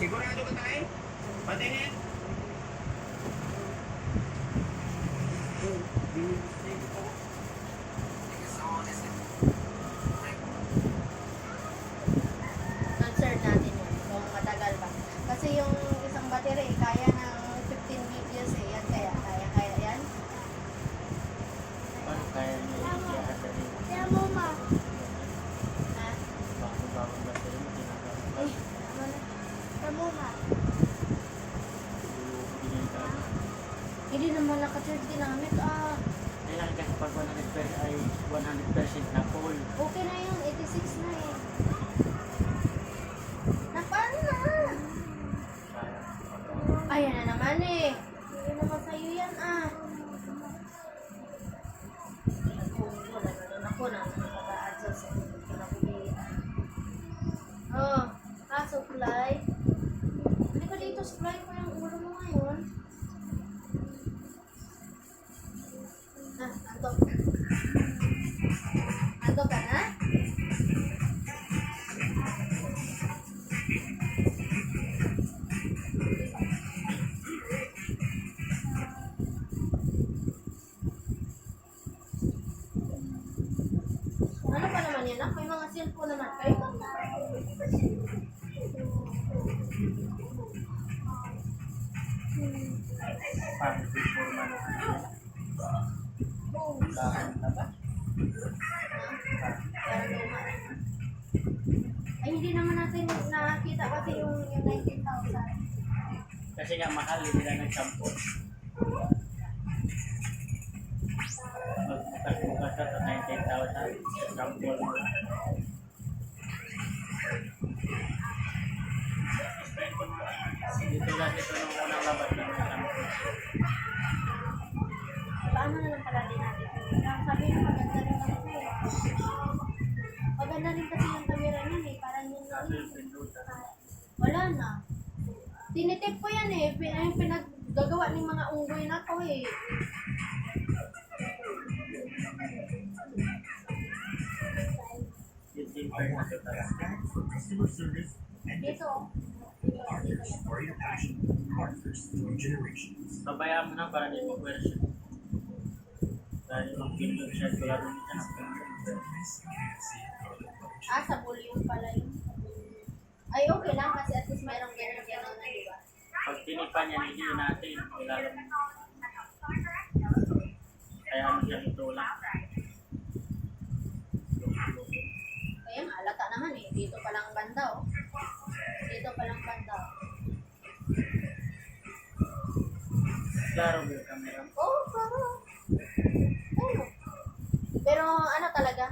Sigurado ka tayo? Patingin. Concern natin yun kung matagal ba. Kasi yung isang battery, kaya ng 15 videos eh. Yan kaya yan. Paano kaya niya i-iyahat na rin? Kaya mo ma. Ha? Bago-bago ba sa'yo mo ginagawa? Ay, ano na? Kaya mo ma. Hindi naman naka-charge ginamit ah. Kailangan kasi pag 100% ay 100% na full. Okay na yun, 86 na eh. Paano na? Ayan na naman eh. Hindi naman sa'yo yan ah. Wala na rin ako na mag-a-adjust eh. Hindi ko na kumihan. Oh, supply. Hindi ka dito, supply ko yung ulo mo ngayon. Antok. Antok ka na? Ano pa naman yan? May mga cellphone naman kayo. Paano before man lahat na ba? Ay, hindi naman natin nakita kasi yung 19,000. Kasi nga mahal, hindi na nagsampo. Magbukas-bukas ka sa 19,000 sampo. Dito lang ito nung unang labas ng sampo. Paano na lang pala din natin? Sabi na maganda rin kasi. Maganda rin kasi yung camera niyan eh. Parang yun lang. Wala na. Tinitip ko yan eh. Yung pinaggagawa ng mga unggoy na ko eh. Yung simple na ito talaga. Customer service and Dito. partners for your passion. Partners through generations. Babayaan mo na para di mo version. Dahil yung pinto siya, tulad mo siya ng Sa volume pala yun. Ay, okay lang kasi at least mayroong ganun-ganun na, di ba? pag tinipan yan, hindi natin. Ilalam. Kaya ano siya ito lang. Ayun, halata naman eh. Dito pa lang banda oh. Dito pa lang banda oh. Klaro ba yung camera? Oh, pero... Pero ano talaga?